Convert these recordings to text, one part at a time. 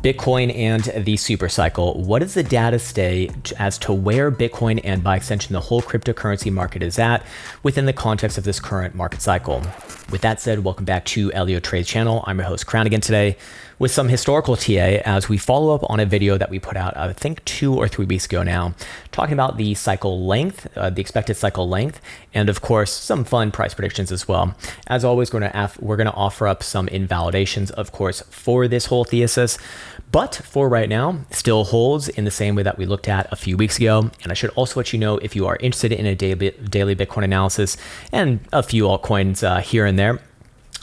Bitcoin and the super cycle. What does the data say as to where Bitcoin and by extension the whole cryptocurrency market is at within the context of this current market cycle? With that said, welcome back to Elliot Trades channel. I'm your host Crown again today with some historical TA as we follow up on a video that we put out, I think 2 or 3 weeks ago now, talking about the cycle length, the expected cycle length, and of course, some fun price predictions as well. As always, we're going to offer up some invalidations, of course, for this whole thesis, but for right now, still holds in the same way that we looked at a few weeks ago. And I should also let you know if you are interested in a daily Bitcoin analysis and a few altcoins here and there,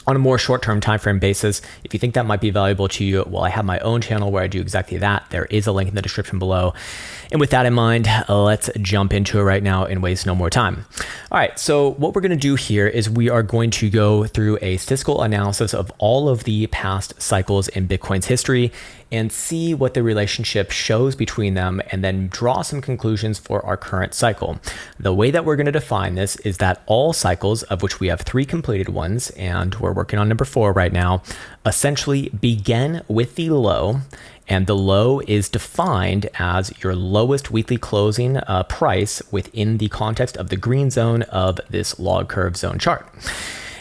on a more short-term time frame basis, if you think that might be valuable to you, well, I have my own channel where I do exactly that. There is a link in the description below. And with that in mind, let's jump into it right now and waste no more time. All right, so what we're gonna do here is we are going to go through a statistical analysis of all of the past cycles in Bitcoin's history and see what the relationship shows between them and then draw some conclusions for our current cycle. The way that we're going to define this is that all cycles, of which we have 3 completed ones, and we're working on number 4 right now, essentially begin with the low, and the low is defined as your lowest weekly closing price within the context of the green zone of this log curve zone chart.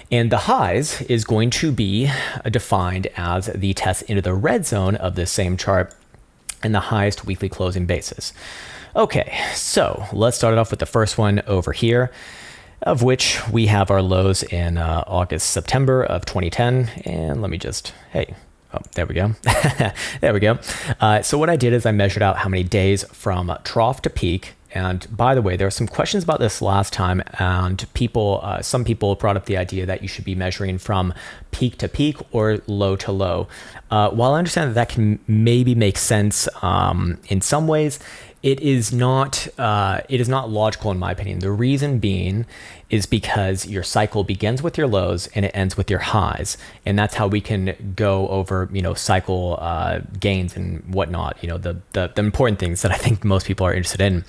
And the highs is going to be defined as the test into the red zone of this same chart and the highest weekly closing basis. Okay, so let's start it off with the first one over here, of which we have our lows in August, September of 2010. And let me just, oh, there we go. There we go. So what I did is I measured out how many days from trough to peak. And by the way, there were some questions about this last time, and some people brought up the idea that you should be measuring from peak to peak or low to low. While I understand that can maybe make sense in some ways, it is not logical in my opinion. The reason being is because your cycle begins with your lows and it ends with your highs, and that's how we can go over cycle gains and whatnot. The important things that I think most people are interested in.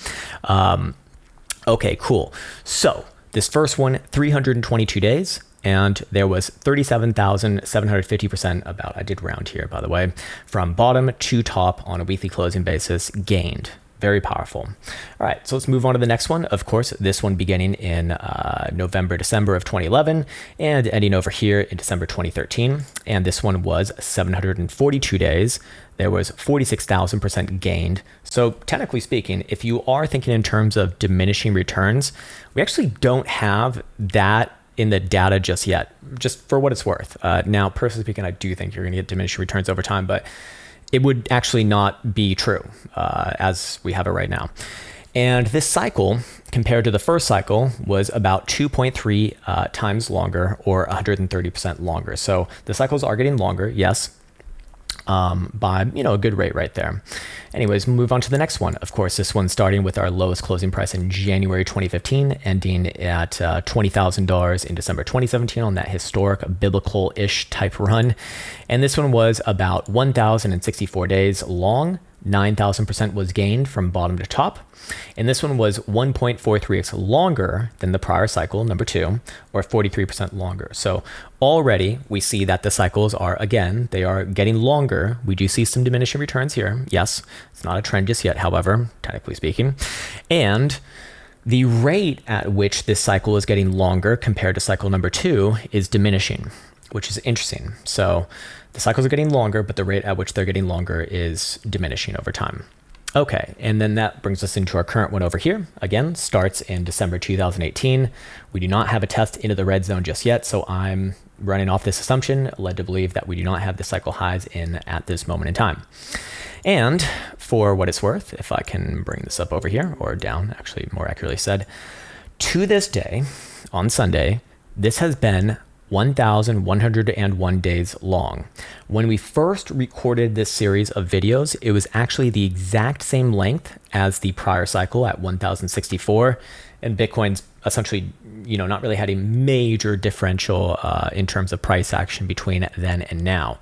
Okay, cool. So this first one, 322 days. And there was 37,750% about, I did round here, by the way, from bottom to top on a weekly closing basis gained. Very powerful. All right, so let's move on to the next one. Of course, this one beginning in November, December of 2011 and ending over here in December 2013. And this one was 742 days. There was 46,000% gained. So technically speaking, if you are thinking in terms of diminishing returns, we actually don't have that in the data just yet, just for what it's worth. Now, personally speaking, I do think you're gonna get diminishing returns over time, but it would actually not be true as we have it right now. And this cycle, compared to the first cycle, was about 2.3 times longer, or 130% longer. So the cycles are getting longer, yes, by a good rate right there. Anyways, move on to the next one. Of course, this one starting with our lowest closing price in January 2015, ending at $20,000 in December 2017 on that historic biblical-ish type run. And this one was about 1,064 days long. 9,000% was gained from bottom to top. And this one was 1.43x longer than the prior cycle, number 2, or 43% longer. So already we see that the cycles are, again, they are getting longer. We do see some diminishing returns here. Yes, it's not a trend just yet, however, technically speaking. And the rate at which this cycle is getting longer compared to cycle number 2 is diminishing, which is interesting. So the cycles are getting longer, but the rate at which they're getting longer is diminishing over time. Okay, and then that brings us into our current one over here. Again, starts in December 2018. We do not have a test into the red zone just yet, so I'm running off this assumption, led to believe that we do not have the cycle highs in at this moment in time. And for what it's worth, if I can bring this up over here, or down, actually more accurately said, to this day, on Sunday, this has been 1,101 days long. When we first recorded this series of videos, it was actually the exact same length as the prior cycle at 1,064, and Bitcoin's essentially, not really had a major differential in terms of price action between then and now.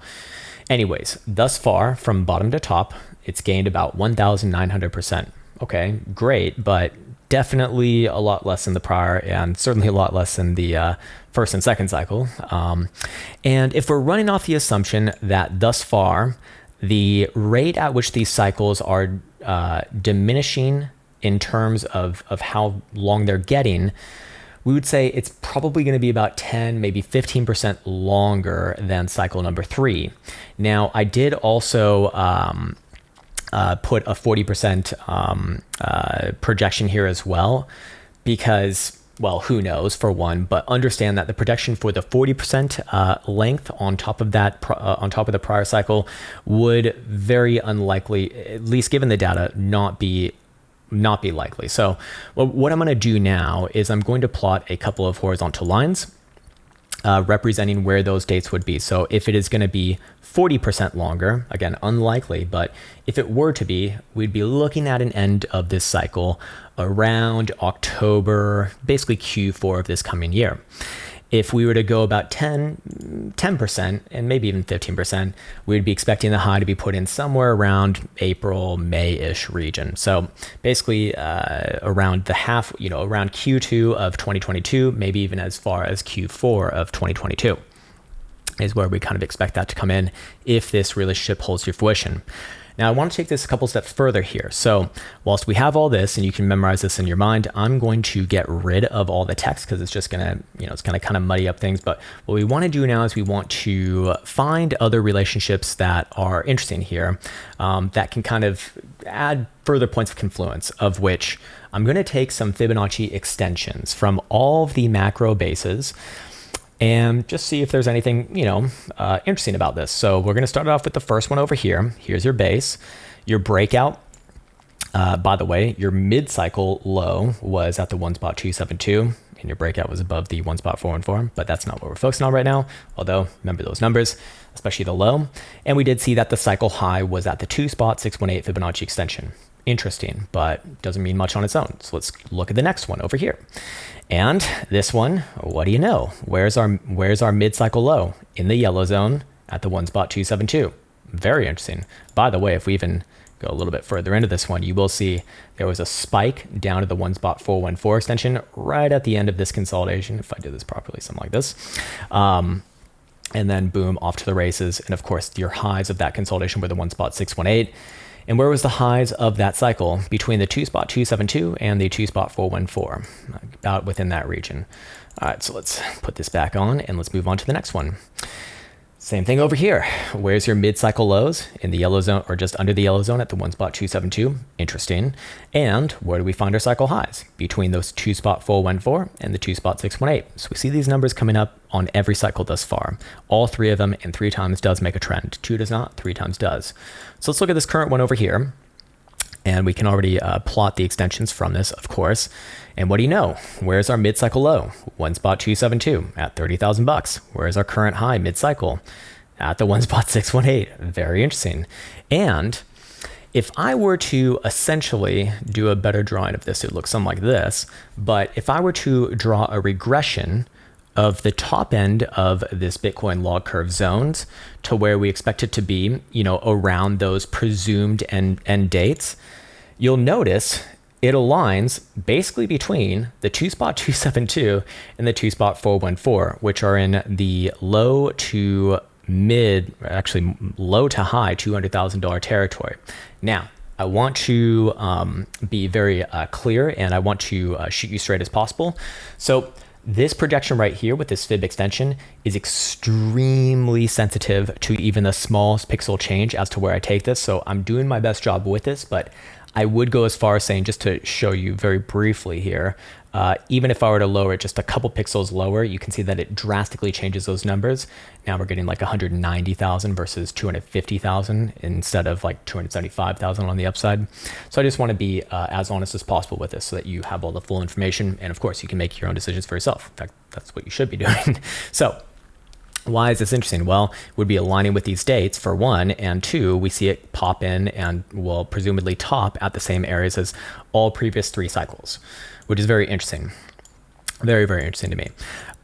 Anyways, thus far, from bottom to top, it's gained about 1,900%. Okay, great, but definitely a lot less than the prior, and certainly a lot less than the first and second cycle. And if we're running off the assumption that thus far the rate at which these cycles are diminishing in terms of how long they're getting, we would say it's probably going to be about 10, maybe 15% longer than cycle number 3. Now, I did also put a 40% projection here as well, because, well, who knows, for one, but understand that the projection for the 40% length on top of that, on top of the prior cycle, would very unlikely, at least given the data, not be likely. So what I'm going to do now is I'm going to plot a couple of horizontal lines representing where those dates would be. So if it is going to be 40% longer, again, unlikely, but if it were to be, we'd be looking at an end of this cycle around October, basically Q4 of this coming year. If we were to go about 10%, and maybe even 15%, we'd be expecting the high to be put in somewhere around April, May-ish region. So basically around the half, around Q2 of 2022, maybe even as far as Q4 of 2022 is where we kind of expect that to come in if this relationship holds to fruition. Now, I want to take this a couple steps further here. So whilst we have all this and you can memorize this in your mind, I'm going to get rid of all the text because it's just going to, it's going to kind of muddy up things. But what we want to do now is we want to find other relationships that are interesting here that can kind of add further points of confluence, of which I'm going to take some Fibonacci extensions from all of the macro bases and just see if there's anything, interesting about this. So we're going to start off with the first one over here. Here's your base. Your breakout, by the way, your mid-cycle low was at the 1.272, and your breakout was above the 1.414, but that's not what we're focusing on right now. Although, remember those numbers, especially the low. And we did see that the cycle high was at the 2.618 Fibonacci extension. Interesting, but doesn't mean much on its own. So let's look at the next one over here. And this one, what do you know? Where's our mid-cycle low? In the yellow zone at the 1.272. Very interesting. By the way, if we even go a little bit further into this one, you will see there was a spike down to the 1.414 extension right at the end of this consolidation. If I do this properly, something like this. And then boom, off to the races. And of course, your highs of that consolidation were the 1.618. And where was the highs of that cycle? Between the 2.272 and the 2.414, about within that region. All right, so let's put this back on and let's move on to the next one. Same thing over here. Where's your mid-cycle lows? In the yellow zone, or just under the yellow zone at the 1.272. Interesting. And where do we find our cycle highs? Between those 2.414 and the 2.618. So we see these numbers coming up on every cycle thus far. All three of them, and 3 times does make a trend. 2 does not, 3 times does. So let's look at this current one over here. And we can already plot the extensions from this, of course. And what do you know? Where's our mid-cycle low? 1.272 at $30,000. Where's our current high mid-cycle? At the 1.618. Very interesting. And if I were to essentially do a better drawing of this, it looks something like this. But if I were to draw a regression of the top end of this Bitcoin log curve zones to where we expect it to be, around those presumed end dates, you'll notice it aligns basically between the 2.272 and the 2.414, which are in the low to high $200,000 territory. Now, I want to be very clear, and I want to shoot you straight as possible. So this projection right here with this fib extension is extremely sensitive to even the smallest pixel change as to where I take this. So I'm doing my best job with this, but I would go as far as saying, just to show you very briefly here, even if I were to lower it just a couple pixels lower, you can see that it drastically changes those numbers. Now we're getting like 190,000 versus 250,000 instead of like 275,000 on the upside. So I just want to be as honest as possible with this so that you have all the full information. And of course, you can make your own decisions for yourself. In fact, that's what you should be doing. So why is this interesting? Well, it would be aligning with these dates for one, and two, we see it pop in and will presumably top at the same areas as all previous 3 cycles, which is very interesting. Very, very interesting to me.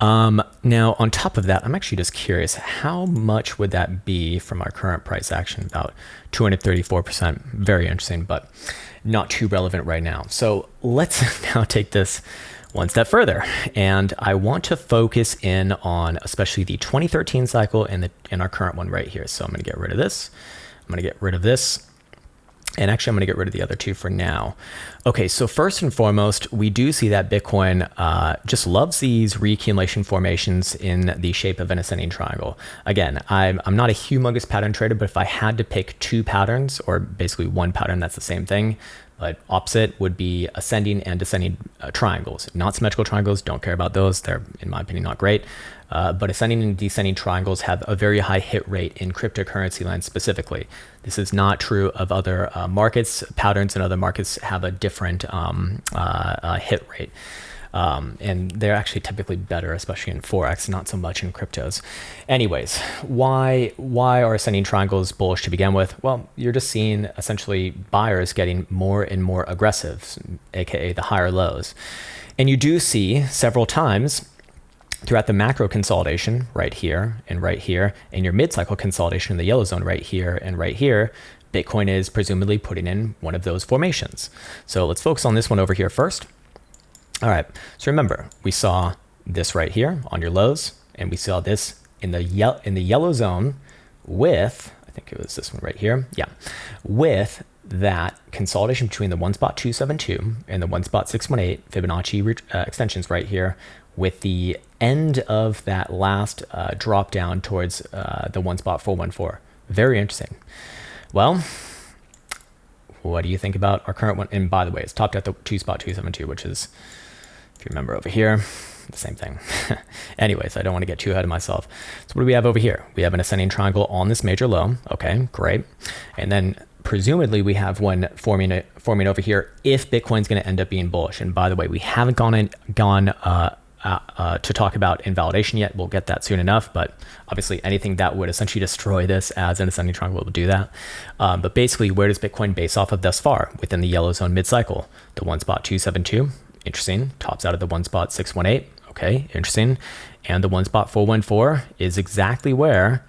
Now, on top of that, I'm actually just curious, how much would that be from our current price action? About 234%. Very interesting, but not too relevant right now. So let's now take this one step further, and I want to focus in on especially the 2013 cycle and our current one right here. So I'm going to get rid of this. I'm going to get rid of this. And actually, I'm going to get rid of the other two for now. Okay, so first and foremost, we do see that Bitcoin just loves these reaccumulation formations in the shape of an ascending triangle. Again, I'm not a humongous pattern trader, but if I had to pick two patterns, or basically one pattern that's the same thing, but opposite, would be ascending and descending triangles. Not symmetrical triangles, don't care about those. They're, in my opinion, not great. But ascending and descending triangles have a very high hit rate in cryptocurrency land specifically. This is not true of other markets. Patterns in other markets have a different hit rate. And they're actually typically better, especially in Forex, not so much in cryptos. Anyways, why are ascending triangles bullish to begin with? Well, you're just seeing essentially buyers getting more and more aggressive, aka the higher lows. And you do see several times throughout the macro consolidation right here, and your mid-cycle consolidation in the yellow zone right here and right here, Bitcoin is presumably putting in one of those formations. So let's focus on this one over here first. All right, so remember, we saw this right here on your lows, and we saw this in the yellow zone with, I think it was this one right here, yeah, with that consolidation between the 1 spot 272 and the 1 spot 618 Fibonacci extensions right here, with the end of that last drop down towards the 1 spot 414. Very interesting. Well, what do you think about our current one? And by the way, it's topped at the 2 spot 272, which is, if you remember over here, the same thing. Anyways, I don't want to get too ahead of myself. So what do we have over here? We have an ascending triangle on this major low. Okay, great. And then presumably we have one forming over here if Bitcoin's going to end up being bullish. And by the way, we haven't gone to talk about invalidation yet. We'll get that soon enough, but obviously anything that would essentially destroy this as an ascending triangle will do that. But basically, where does Bitcoin base off of thus far? Within the yellow zone mid-cycle, the 1 spot 272, interesting, tops out of the 1 spot 618, okay, interesting. And the 1 spot 414 is exactly where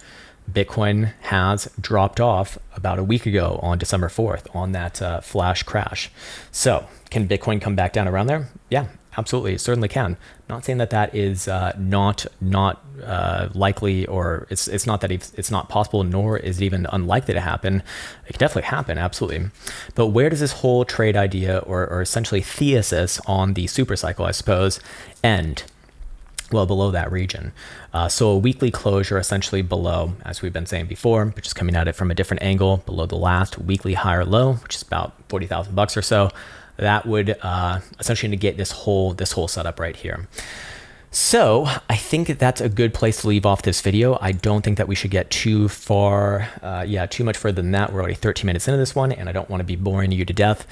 Bitcoin has dropped off about a week ago on December 4th on that flash crash. So can Bitcoin come back down around there? Yeah, absolutely, it certainly can. Not saying that that is not likely, or it's not that it's not possible, nor is it even unlikely to happen. It could definitely happen, absolutely. But where does this whole trade idea, or essentially thesis on the super cycle, I suppose, end? Well, below that region. So a weekly closure essentially below, as we've been saying before, but just coming at it from a different angle, below the last weekly higher low, which is about $40,000 or so. That would essentially negate this whole setup right here. So I think that's a good place to leave off this video. I don't think that we should get too far, too much further than that. We're already 13 minutes into this one, and I don't want to be boring you to death.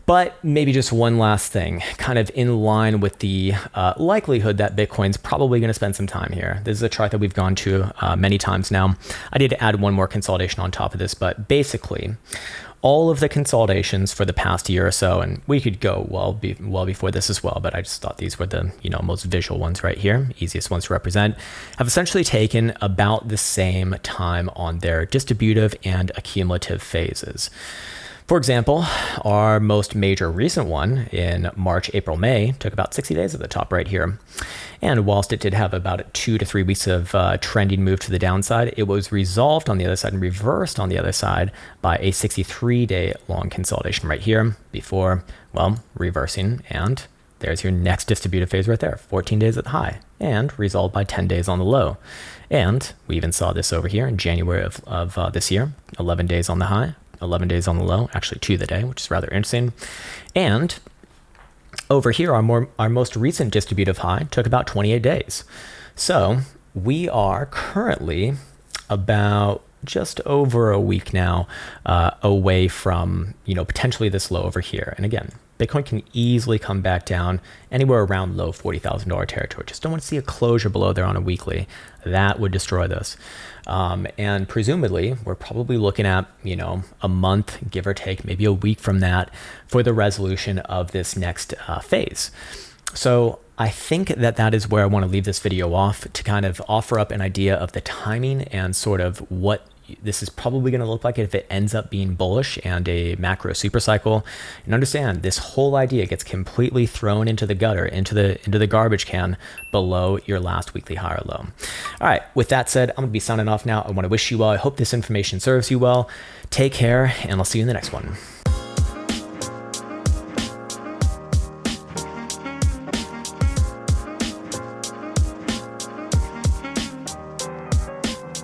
But maybe just one last thing, kind of in line with the likelihood that Bitcoin's probably going to spend some time here. This is a chart that we've gone to many times now. I did add one more consolidation on top of this, but basically, all of the consolidations for the past year or so, and we could go well before this as well, but I just thought these were the most visual ones right here, easiest ones to represent, have essentially taken about the same time on their distributive and accumulative phases. For example, our most major recent one in March, April, May took about 60 days at the top right here. And whilst it did have about 2 to 3 weeks of trending move to the downside, it was resolved on the other side and reversed on the other side by a 63-day long consolidation right here before, well, reversing. And there's your next distributive phase right there, 14 days at the high and resolved by 10 days on the low. And we even saw this over here in January of this year, 11 days on the high, 11 days on the low, actually to the day, which is rather interesting. And over here, our most recent distributive high took about 28 days. So we are currently about just over a week now away from, potentially this low over here. And again, Bitcoin can easily come back down anywhere around low $40,000 territory. Just don't want to see a closure below there on a weekly. That would destroy this. And presumably, we're probably looking at, a month, give or take, maybe a week from that for the resolution of this next phase. So I think that is where I want to leave this video off, to kind of offer up an idea of the timing and sort of what this is probably going to look like if it ends up being bullish and a macro super cycle. And understand, this whole idea gets completely thrown into the gutter, into the garbage can below your last weekly high or low. All right, with that said, I'm going to be signing off now. I want to wish you well. I hope this information serves you well. Take care, and I'll see you in the next one.